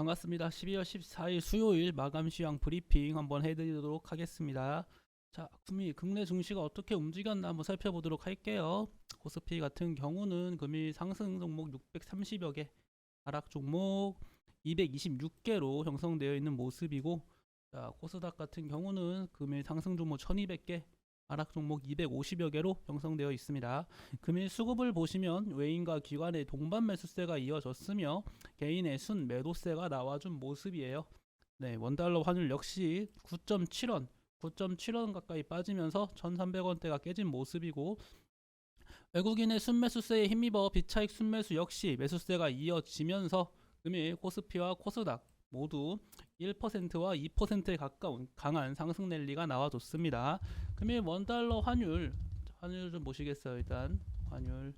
반갑습니다. 12월 14일 수요일 마감 시황 브리핑 한번 해드리도록 하겠습니다. 자, 국내 증시가 어떻게 움직였나 한번 살펴보도록 할게요. 코스피 같은 경우는 금일 상승 종목 630여 개, 하락 종목 226개로 형성되어 있는 모습이고, 자, 코스닥 같은 경우는 금일 상승 종목 1200개, 하락 종목 250여 개로 형성되어 있습니다. 금일 수급을 보시면 외인과 기관의 동반 매수세가 이어졌으며 개인의 순 매도세가 나와준 모습이에요. 네, 원달러 환율 역시 9.7원 가까이 빠지면서 1,300원대가 깨진 모습이고, 외국인의 순매수세에 힘입어 비차익 순매수 역시 매수세가 이어지면서 금일 코스피와 코스닥 모두 1%와 2%에 가까운 강한 상승 랠리가 나와줬습니다. 금일 원달러 환율 좀 보시겠어요. 일단 환율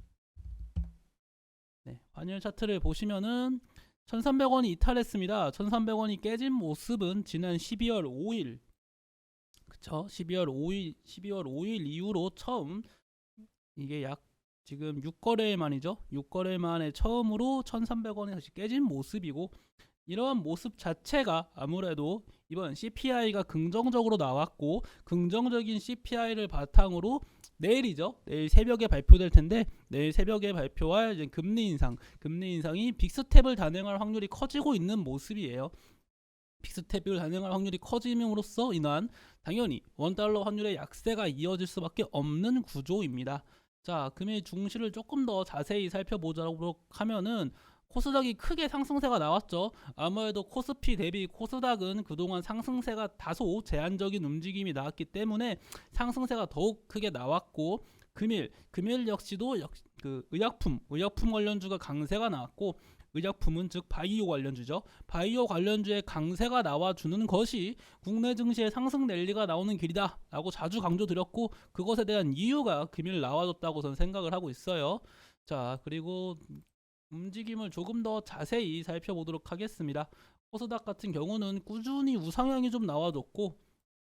환율 차트를 보시면은 1300원이 이탈했습니다. 1300원이 깨진 모습은 지난 12월 5일 그쵸? 12월 5일 이후로 처음, 이게 약 지금 6거래일 만이죠. 6거래일 만에 처음으로 1300원이 다시 깨진 모습이고, 이러한 모습 자체가 아무래도 이번 CPI가 긍정적으로 나왔고, 긍정적인 CPI를 바탕으로 내일이죠. 내일 새벽에 발표될 텐데, 내일 새벽에 발표할 이제 금리 인상이 빅스텝을 단행할 확률이 커지고 있는 모습이에요. 빅스텝을 단행할 확률이 커짐으로써 인한 당연히 원달러 환율의 약세가 이어질 수밖에 없는 구조입니다. 자, 금일 중시를 조금 더 자세히 살펴보자고 하면은 코스닥이 크게 상승세가 나왔죠. 아무래도 코스피 대비 코스닥은 그동안 상승세가 다소 제한적인 움직임이 나왔기 때문에 상승세가 더욱 크게 나왔고, 금일 역시도 의약품 관련주가 강세가 나왔고, 의약품은 즉 바이오 관련주죠. 바이오 관련주의 강세가 나와주는 것이 국내 증시의 상승 랠리가 나오는 길이다 라고 자주 강조드렸고, 그것에 대한 이유가 금일 나와줬다고 저는 생각을 하고 있어요. 자, 그리고 움직임을 조금 더 자세히 살펴보도록 하겠습니다. 코스닥 같은 경우는 꾸준히 우상향이 좀 나와줬고,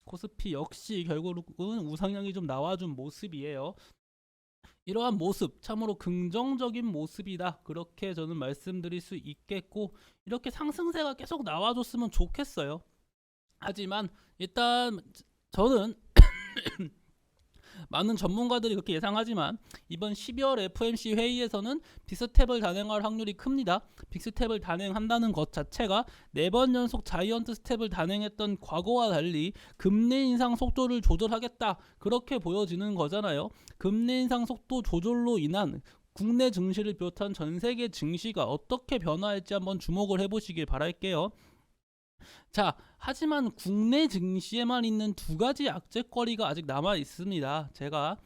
코스피 역시 결국은 우상향이 좀 나와준 모습이에요. 이러한 모습 참으로 긍정적인 모습이다, 그렇게 저는 말씀드릴 수 있겠고, 이렇게 상승세가 계속 나와줬으면 좋겠어요. 하지만 일단 저는 많은 전문가들이 그렇게 예상하지만 이번 12월 FOMC 회의에서는 빅스텝을 단행할 확률이 큽니다. 빅스텝을 단행한다는 것 자체가 4번 연속 자이언트 스텝을 단행했던 과거와 달리 금리 인상 속도를 조절하겠다, 그렇게 보여지는 거잖아요. 금리 인상 속도 조절로 인한 국내 증시를 비롯한 전 세계 증시가 어떻게 변화할지 한번 주목을 해보시길 바랄게요. 자, 하지만 국내 증시에만 있는 두 가지 악재거리가 아직 남아 있습니다. 제가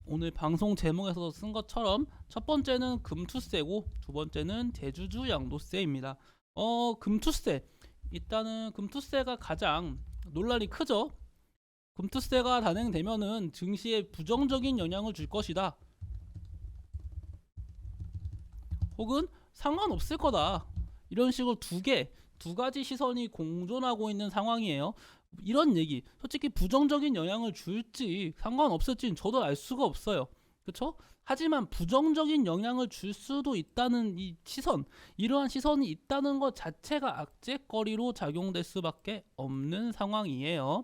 오늘 방송 제목에서 쓴 것처럼 첫 번째는 금투세고, 두 번째는 대주주 양도세입니다. 금투세, 일단은 금투세가 가장 논란이 크죠. 금투세가 단행되면은 증시에 부정적인 영향을 줄 것이다, 혹은 상관없을 거다, 이런 식으로 두 가지 시선이 공존하고 있는 상황이에요. 이런 얘기, 솔직히 부정적인 영향을 줄지 상관없을지는 저도 알 수가 없어요. 그렇죠? 하지만 부정적인 영향을 줄 수도 있다는 이 시선, 이러한 시선이 있다는 것 자체가 악재거리로 작용될 수밖에 없는 상황이에요.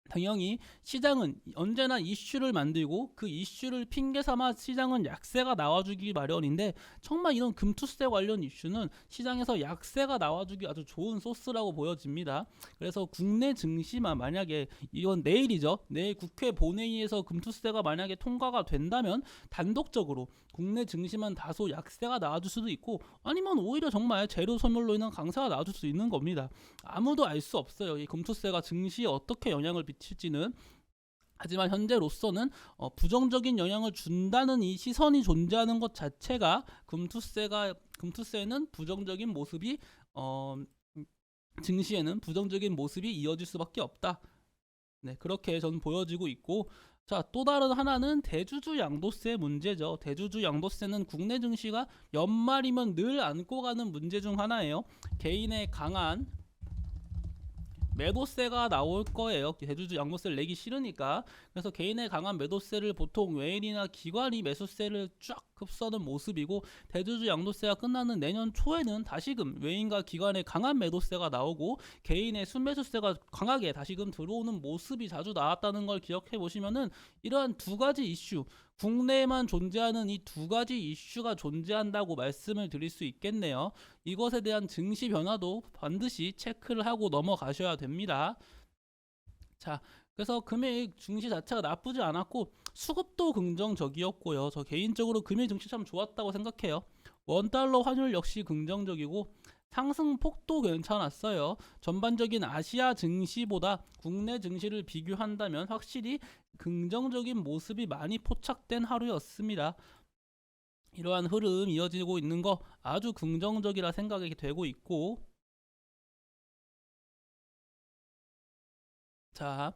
당연히 시장은 언제나 이슈를 만들고, 그 이슈를 핑계 삼아 시장은 약세가 나와주기 마련인데, 정말 이런 금투세 관련 이슈는 시장에서 약세가 나와주기 아주 좋은 소스라고 보여집니다. 그래서 국내 증시만 만약에 이건 내일이죠. 내일 국회 본회의에서 금투세가 만약에 통과가 된다면 단독적으로 국내 증시만 다소 약세가 나와줄 수도 있고, 아니면 오히려 정말 재료 소멸로 인한 강세가 나와줄 수 있는 겁니다. 아무도 알 수 없어요. 이 금투세가 증시에 어떻게 영향을 미칠지는. 하지만 현재로서는 부정적인 영향을 준다는 이 시선이 존재하는 것 자체가 금투세는 부정적인 모습이 증시에는 부정적인 모습이 이어질 수밖에 없다. 네, 그렇게 저는 보여지고 있고, 자, 또 다른 하나는 대주주 양도세 문제죠. 대주주 양도세는 국내 증시가 연말이면 늘 안고 가는 문제 중 하나예요. 개인의 강한 매도세가 나올 거예요. 대주주 양도세를 내기 싫으니까. 그래서 개인의 강한 매도세를 보통 외인이나 기관이 매수세를 쫙 급서는 모습이고, 대주주 양도세가 끝나는 내년 초에는 다시금 외인과 기관의 강한 매도세가 나오고 개인의 순매수세가 강하게 다시금 들어오는 모습이 자주 나왔다는 걸 기억해 보시면은, 이러한 두 가지 이슈, 국내에만 존재하는 이 두 가지 이슈가 존재한다고 말씀을 드릴 수 있겠네요. 이것에 대한 증시 변화도 반드시 체크를 하고 넘어가셔야 됩니다. 자, 그래서 금일 증시 자체가 나쁘지 않았고 수급도 긍정적이었고요. 저 개인적으로 금일 증시 참 좋았다고 생각해요. 원달러 환율 역시 긍정적이고 상승폭도 괜찮았어요. 전반적인 아시아 증시보다 국내 증시를 비교한다면 확실히 긍정적인 모습이 많이 포착된 하루였습니다. 이러한 흐름 이어지고 있는 거 아주 긍정적이라 생각이 되고 있고, 자,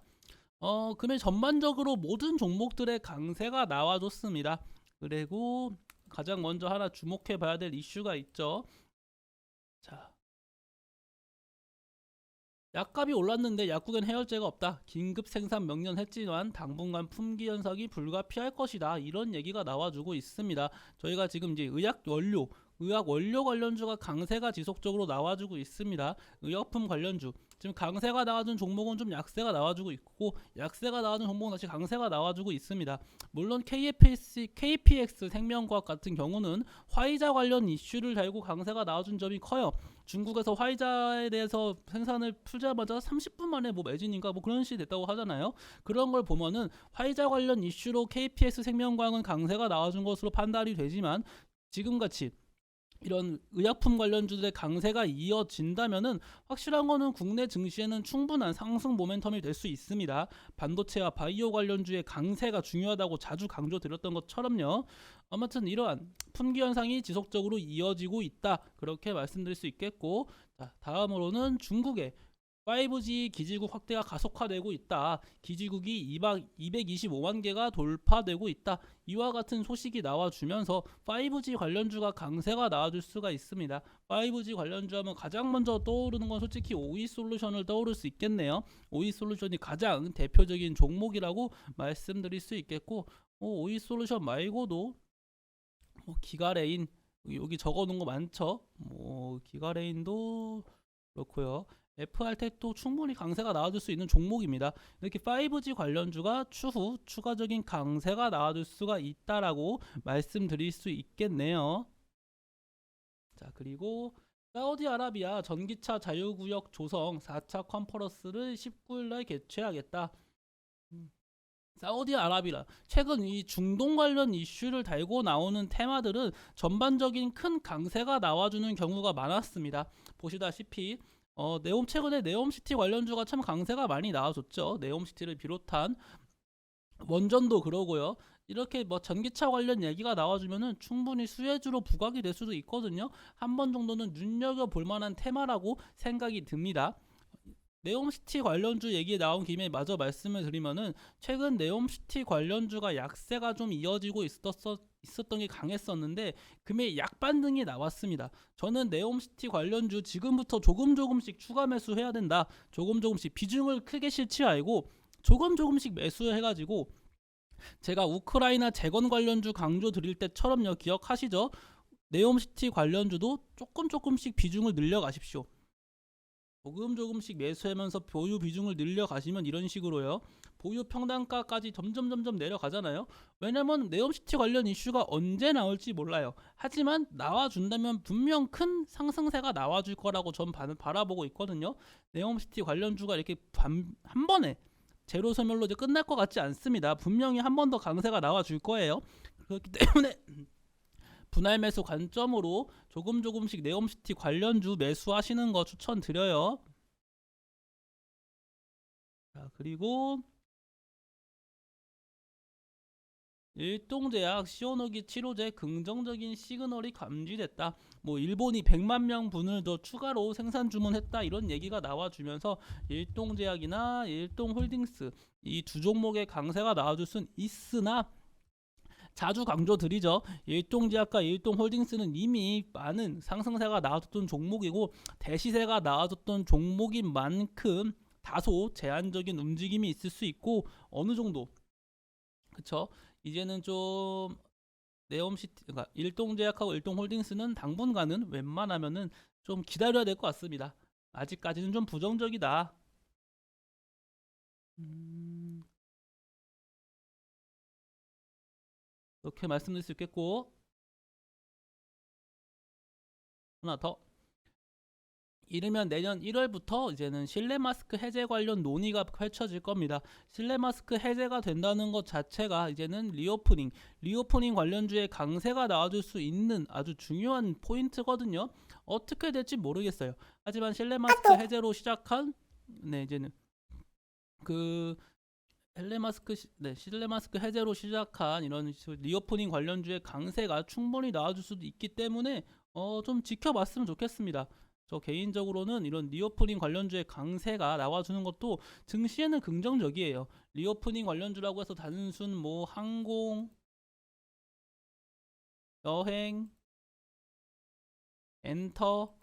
금일 전반적으로 모든 종목들의 강세가 나와줬습니다. 그리고 가장 먼저 하나 주목해 봐야 될 이슈가 있죠. 자, 약값이 올랐는데 약국엔 해열제가 없다. 긴급 생산 명령했지만 당분간 품귀 현상이 불가피할 것이다. 이런 얘기가 나와주고 있습니다. 저희가 지금 이제 의약 원료 관련주가 강세가 지속적으로 나와주고 있습니다. 의약품 관련주 지금 강세가 나와준 종목은 좀 약세가 나와주고 있고, 약세가 나와준 종목은 다시 강세가 나와주고 있습니다. 물론 KPX 생명과학 같은 경우는 화이자 관련 이슈를 달고 강세가 나와준 점이 커요. 중국에서 화이자에 대해서 생산을 풀자마자 30분 만에 뭐 매진인가 뭐 그런 식이 됐다고 하잖아요. 그런 걸 보면은 화이자 관련 이슈로 KPX 생명과학은 강세가 나와준 것으로 판단이 되지만, 지금같이 이런 의약품 관련주들의 강세가 이어진다면은 확실한 거는 국내 증시에는 충분한 상승 모멘텀이 될 수 있습니다. 반도체와 바이오 관련주의 강세가 중요하다고 자주 강조드렸던 것처럼요. 아무튼 이러한 품귀 현상이 지속적으로 이어지고 있다, 그렇게 말씀드릴 수 있겠고, 자, 다음으로는 중국의 5G 기지국 확대가 가속화되고 있다. 기지국이 225만 개가 돌파되고 있다. 이와 같은 소식이 나와주면서 5G 관련주가 강세가 나와줄 수가 있습니다. 5G 관련주 하면 가장 먼저 떠오르는 건 솔직히 OE솔루션을 떠오를 수 있겠네요. OE솔루션이 가장 대표적인 종목이라고 말씀드릴 수 있겠고, OE솔루션 말고도 뭐 기가레인, 여기 적어놓은 거 많죠. 뭐 기가레인도 그렇고요. FR텍도 충분히 강세가 나와줄 수 있는 종목입니다. 이렇게 5G 관련주가 추후 추가적인 강세가 나와줄 수가 있다라고 말씀드릴 수 있겠네요. 자, 그리고 사우디아라비아 전기차 자유구역 조성 4차 컨퍼런스를 19일날 개최하겠다. 사우디아라비아 최근 이 중동 관련 이슈를 달고 나오는 테마들은 전반적인 큰 강세가 나와주는 경우가 많았습니다. 보시다시피 최근에 네옴시티 관련주가 참 강세가 많이 나와줬죠. 네옴시티를 비롯한 원전도 그러고요. 이렇게 뭐 전기차 관련 얘기가 나와주면은 충분히 수혜주로 부각이 될 수도 있거든요. 한 번 정도는 눈여겨볼 만한 테마라고 생각이 듭니다. 네옴시티 관련주 얘기 나온 김에 마저 말씀을 드리면은, 최근 네옴시티 관련주가 약세가 좀 이어지고 있었던 게 강했었는데 금일 약반등이 나왔습니다. 저는 네옴시티 관련주 지금부터 조금씩 추가 매수해야 된다. 조금씩 비중을 크게 실지 말고 조금씩 매수해가지고, 제가 우크라이나 재건 관련주 강조 드릴 때처럼요, 기억하시죠? 네옴시티 관련주도 조금씩 비중을 늘려가십시오. 조금씩 매수하면서 보유 비중을 늘려가시면 이런 식으로요, 보유 평단가까지 점점 내려가잖아요. 왜냐면 네옴시티 관련 이슈가 언제 나올지 몰라요. 하지만 나와준다면 분명 큰 상승세가 나와줄 거라고 전 바라보고 있거든요. 네옴시티 관련주가 이렇게 한 번에 제로 소멸로 이제 끝날 것 같지 않습니다. 분명히 한 번 더 강세가 나와줄 거예요. 그렇기 때문에 분할 매수 관점으로 조금씩 네옴시티 관련주 매수하시는 거 추천드려요. 자, 그리고 일동제약 시오노기 치료제 긍정적인 시그널이 감지됐다. 뭐 일본이 100만 명 분을 더 추가로 생산 주문했다, 이런 얘기가 나와주면서 일동제약이나 일동홀딩스 이 두 종목의 강세가 나와줄 순 있으나, 자주 강조드리죠. 일동제약과 일동홀딩스는 이미 많은 상승세가 나와줬던 종목이고 대시세가 나와줬던 종목인 만큼 다소 제한적인 움직임이 있을 수 있고, 어느 정도 그쵸? 이제는 좀 네옴시티, 그러니까 일동제약하고 일동홀딩스는 당분간은 웬만하면은 좀 기다려야 될 것 같습니다. 아직까지는 좀 부정적이다. 음, 이렇게 말씀드릴 수 있겠고, 하나 더. 이르면 내년 1월부터 이제는 실내 마스크 해제 관련 논의가 펼쳐질 겁니다. 실내 마스크 해제가 된다는 것 자체가 이제는 리오프닝 관련주의 강세가 나와줄 수 있는 아주 중요한 포인트거든요. 어떻게 될지 모르겠어요. 하지만 실내 마스크 해제로 시작한, 네, 이제는 그 실내 마스크 해제로 시작한 이런 리오프닝 관련주의 강세가 충분히 나와줄 수도 있기 때문에 좀 지켜봤으면 좋겠습니다. 저 개인적으로는 이런 리오프닝 관련주의 강세가 나와주는 것도 증시에는 긍정적이에요. 리오프닝 관련주라고 해서 단순 뭐 항공, 여행, 엔터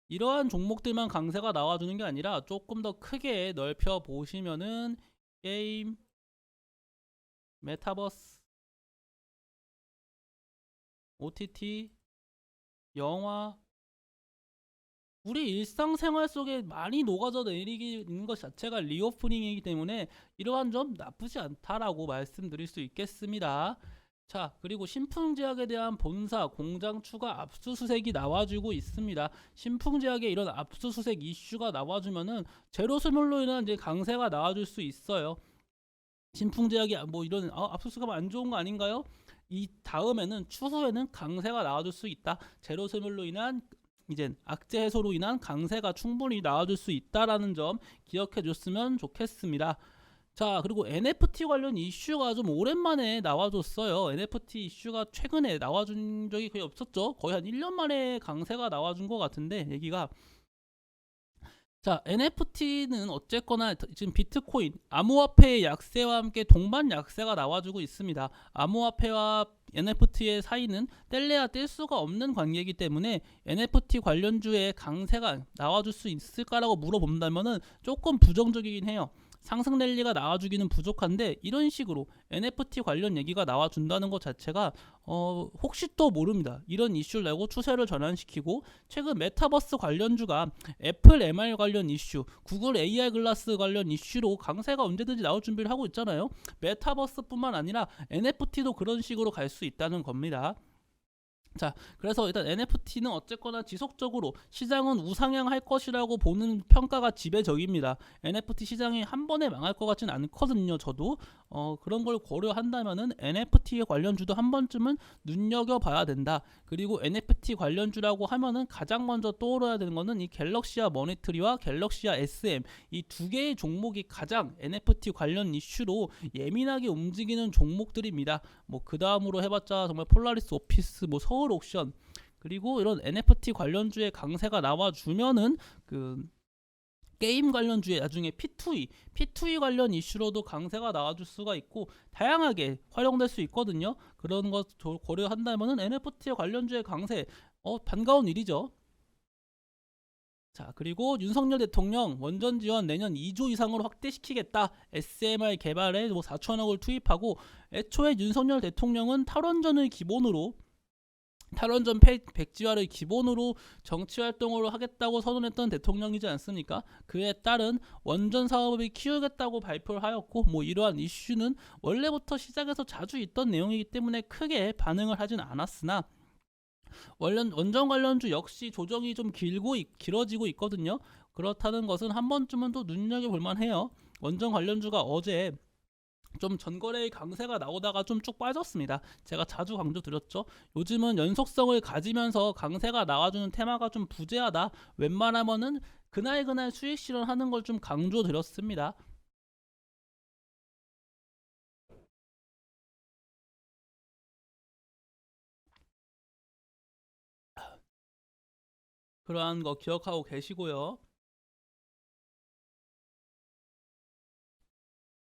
이러한 종목들만 강세가 나와주는 게 아니라 조금 더 크게 넓혀 보시면은 게임, 메타버스, OTT, 영화, 우리 일상생활 속에 많이 녹아져 내리는 것 자체가 리오프닝이기 때문에 이러한 점 나쁘지 않다라고 말씀드릴 수 있겠습니다. 자, 그리고 신풍제약에 대한 본사 공장 추가 압수수색이 나와주고 있습니다. 신풍제약에 이런 압수수색 이슈가 나와주면은 제로 스몰로 인한 이제 강세가 나와줄 수 있어요. 신풍제약이 뭐 이런 압수수색하면 안 좋은 거 아닌가요? 이 다음에는 추후에는 강세가 나와줄 수 있다. 제로 스몰로 인한 이젠 악재 해소로 인한 강세가 충분히 나와줄 수 있다라는 점 기억해 줬으면 좋겠습니다. 자, 그리고 NFT 관련 이슈가 좀 오랜만에 나와줬어요. NFT 이슈가 최근에 나와준 적이 거의 없었죠. 거의 한 1년 만에 강세가 나와준 것 같은데 얘기가. 자, NFT는 어쨌거나 지금 비트코인, 암호화폐의 약세와 함께 동반 약세가 나와주고 있습니다. 암호화폐와 NFT의 사이는 뗄래야 뗄 수가 없는 관계이기 때문에 NFT 관련주의 강세가 나와줄 수 있을까라고 물어본다면은 조금 부정적이긴 해요. 상승 랠리가 나와주기는 부족한데 이런 식으로 NFT 관련 얘기가 나와준다는 것 자체가 혹시 또 모릅니다. 이런 이슈를 내고 추세를 전환시키고 최근 메타버스 관련주가 애플 MR 관련 이슈, 구글 AR 글라스 관련 이슈로 강세가 언제든지 나올 준비를 하고 있잖아요. 메타버스뿐만 아니라 NFT도 그런 식으로 갈 수 있다는 겁니다. 자, 그래서 일단 NFT는 어쨌거나 지속적으로 시장은 우상향할 것이라고 보는 평가가 지배적입니다. NFT 시장이 한 번에 망할 것 같지는 않거든요. 저도 그런 걸 고려한다면은 NFT 관련주도 한 번쯤은 눈여겨봐야 된다. 그리고 NFT 관련주라고 하면은 가장 먼저 떠올라야 되는 거는 이 갤럭시아 머니트리와 갤럭시아 SM 이 두 개의 종목이 가장 NFT 관련 이슈로 예민하게 움직이는 종목들입니다. 뭐 그 다음으로 해봤자 정말 폴라리스 오피스, 뭐 서울 옥션, 그리고 이런 NFT 관련주의 강세가 나와주면은 그 게임 관련주의 나중에 P2E 관련 이슈로도 강세가 나와줄 수가 있고 다양하게 활용될 수 있거든요. 그런 것 고려한다면은 NFT 관련주의 강세 반가운 일이죠. 자, 그리고 윤석열 대통령 원전 지원 내년 2조 이상으로 확대시키겠다. SMR 개발에 뭐 4천억을 투입하고 애초에 윤석열 대통령은 탈원전 백지화를 기본으로 정치 활동으로 하겠다고 선언했던 대통령이지 않습니까? 그에 따른 원전 사업을 키우겠다고 발표를 하였고 뭐 이러한 이슈는 원래부터 시장에서 자주 있던 내용이기 때문에 크게 반응을 하진 않았으나 원전 관련주 역시 조정이 좀 길어지고 있거든요. 그렇다는 것은 한 번쯤은 또 눈여겨볼 만해요. 원전 관련주가 어제 좀 전거래의 강세가 나오다가 좀 쭉 빠졌습니다. 제가 자주 강조드렸죠. 요즘은 연속성을 가지면서 강세가 나와주는 테마가 좀 부재하다. 웬만하면은 그날 수익 실현하는 걸 좀 강조드렸습니다. 그러한 거 기억하고 계시고요.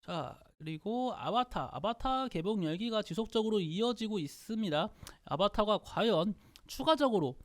자, 그리고 아바타 개봉 열기가 지속적으로 이어지고 있습니다. 아바타가 과연 추가적으로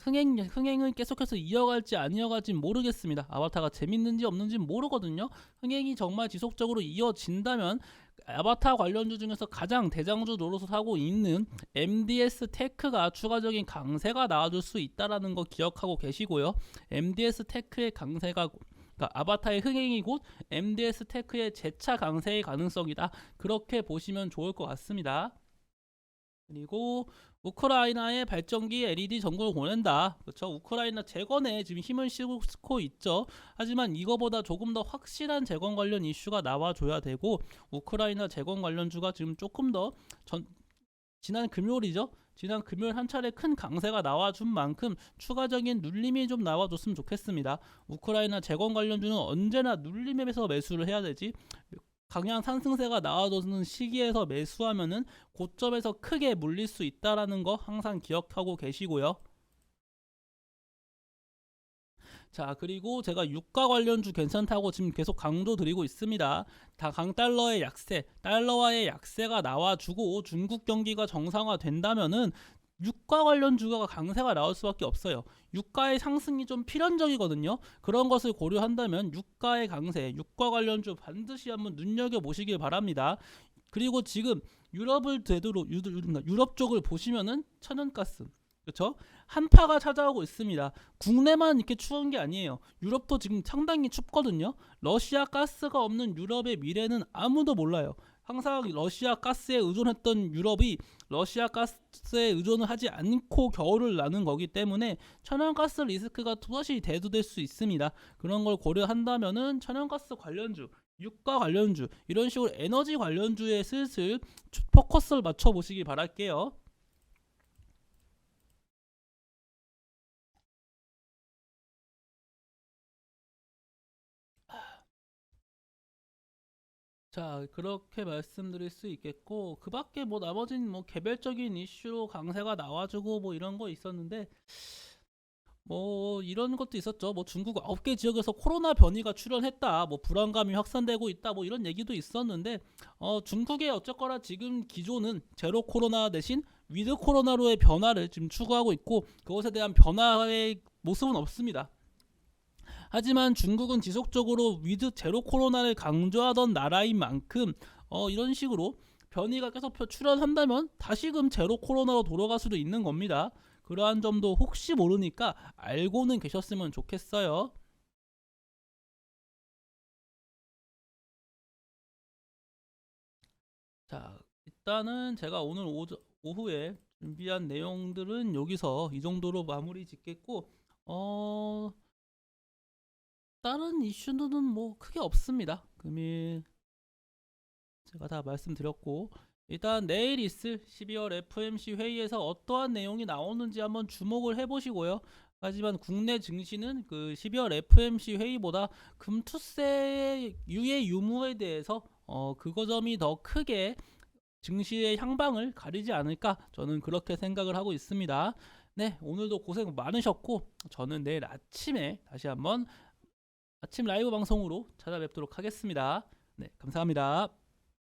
흥행을 계속해서 이어갈지 안 이어갈지 모르겠습니다. 아바타가 재밌는지 없는지 모르거든요. 흥행이 정말 지속적으로 이어진다면 아바타 관련주 중에서 가장 대장주 노릇을 하고 있는 MDS 테크가 추가적인 강세가 나와줄 수 있다라는 거 기억하고 계시고요. MDS 테크의 강세가 그러니까 아바타의 흥행이 곧 MDS 테크의 재차 강세의 가능성이다. 그렇게 보시면 좋을 것 같습니다. 그리고 우크라이나의 발전기 LED 전구를 보낸다. 그렇죠? 우크라이나 재건에 지금 힘을 싣고 있죠. 하지만 이거보다 조금 더 확실한 재건 관련 이슈가 나와줘야 되고, 우크라이나 재건 관련주가 지금 조금 더 지난 금요일이죠. 지난 금요일 한 차례 큰 강세가 나와준 만큼 추가적인 눌림이 좀 나와줬으면 좋겠습니다. 우크라이나 재건 관련주는 언제나 눌림에서 매수를 해야 되지. 강한 상승세가 나와도는 시기에서 매수하면은 고점에서 크게 물릴 수 있다라는 거 항상 기억하고 계시고요. 자, 그리고 제가 유가 관련주 괜찮다고 지금 계속 강조드리고 있습니다. 다 강달러의 약세, 달러와의 약세가 나와주고 중국 경기가 정상화된다면은 유가 관련주가 강세가 나올 수밖에 없어요. 유가의 상승이 좀 필연적이거든요. 그런 것을 고려한다면 유가의 강세, 유가 관련주 반드시 한번 눈여겨보시길 바랍니다. 그리고 지금 유럽을 되도록 유럽 쪽을 보시면은 천연가스, 그렇죠? 한파가 찾아오고 있습니다. 국내만 이렇게 추운 게 아니에요. 유럽도 지금 상당히 춥거든요. 러시아 가스가 없는 유럽의 미래는 아무도 몰라요. 항상 러시아 가스에 의존했던 유럽이 러시아 가스에 의존을 하지 않고 겨울을 나는 거기 때문에 천연가스 리스크가 또다시 대두될 수 있습니다. 그런 걸 고려한다면은 천연가스 관련주, 유가 관련주, 이런 식으로 에너지 관련주에 슬슬 포커스를 맞춰보시기 바랄게요. 자, 그렇게 말씀드릴 수 있겠고, 그 밖에 뭐 나머지는 뭐 개별적인 이슈로 강세가 나와주고 뭐 이런 거 있었는데, 뭐 이런 것도 있었죠. 뭐 중국 9개 지역에서 코로나 변이가 출현했다, 뭐 불안감이 확산되고 있다, 뭐 이런 얘기도 있었는데, 중국의 어쨌거나 지금 기조는 제로 코로나 대신 위드 코로나로의 변화를 지금 추구하고 있고, 그것에 대한 변화의 모습은 없습니다. 하지만 중국은 지속적으로 위드 제로 코로나를 강조하던 나라인 만큼 이런 식으로 변이가 계속 출현한다면 다시금 제로 코로나로 돌아갈 수도 있는 겁니다. 그러한 점도 혹시 모르니까 알고는 계셨으면 좋겠어요. 자, 일단은 제가 오늘 오후에 준비한 내용들은 여기서 이 정도로 마무리 짓겠고, 다른 이슈는 뭐 크게 없습니다. 금일 제가 다 말씀드렸고, 일단 내일 있을 12월 FOMC 회의에서 어떠한 내용이 나오는지 한번 주목을 해보시고요. 하지만 국내 증시는 그 12월 FOMC 회의보다 금투세 유예 유무에 대해서 그거 점이 더 크게 증시의 향방을 가리지 않을까, 저는 그렇게 생각을 하고 있습니다. 네, 오늘도 고생 많으셨고, 저는 내일 아침에 다시 한번 아침 라이브 방송으로 찾아뵙도록 하겠습니다. 네, 감사합니다.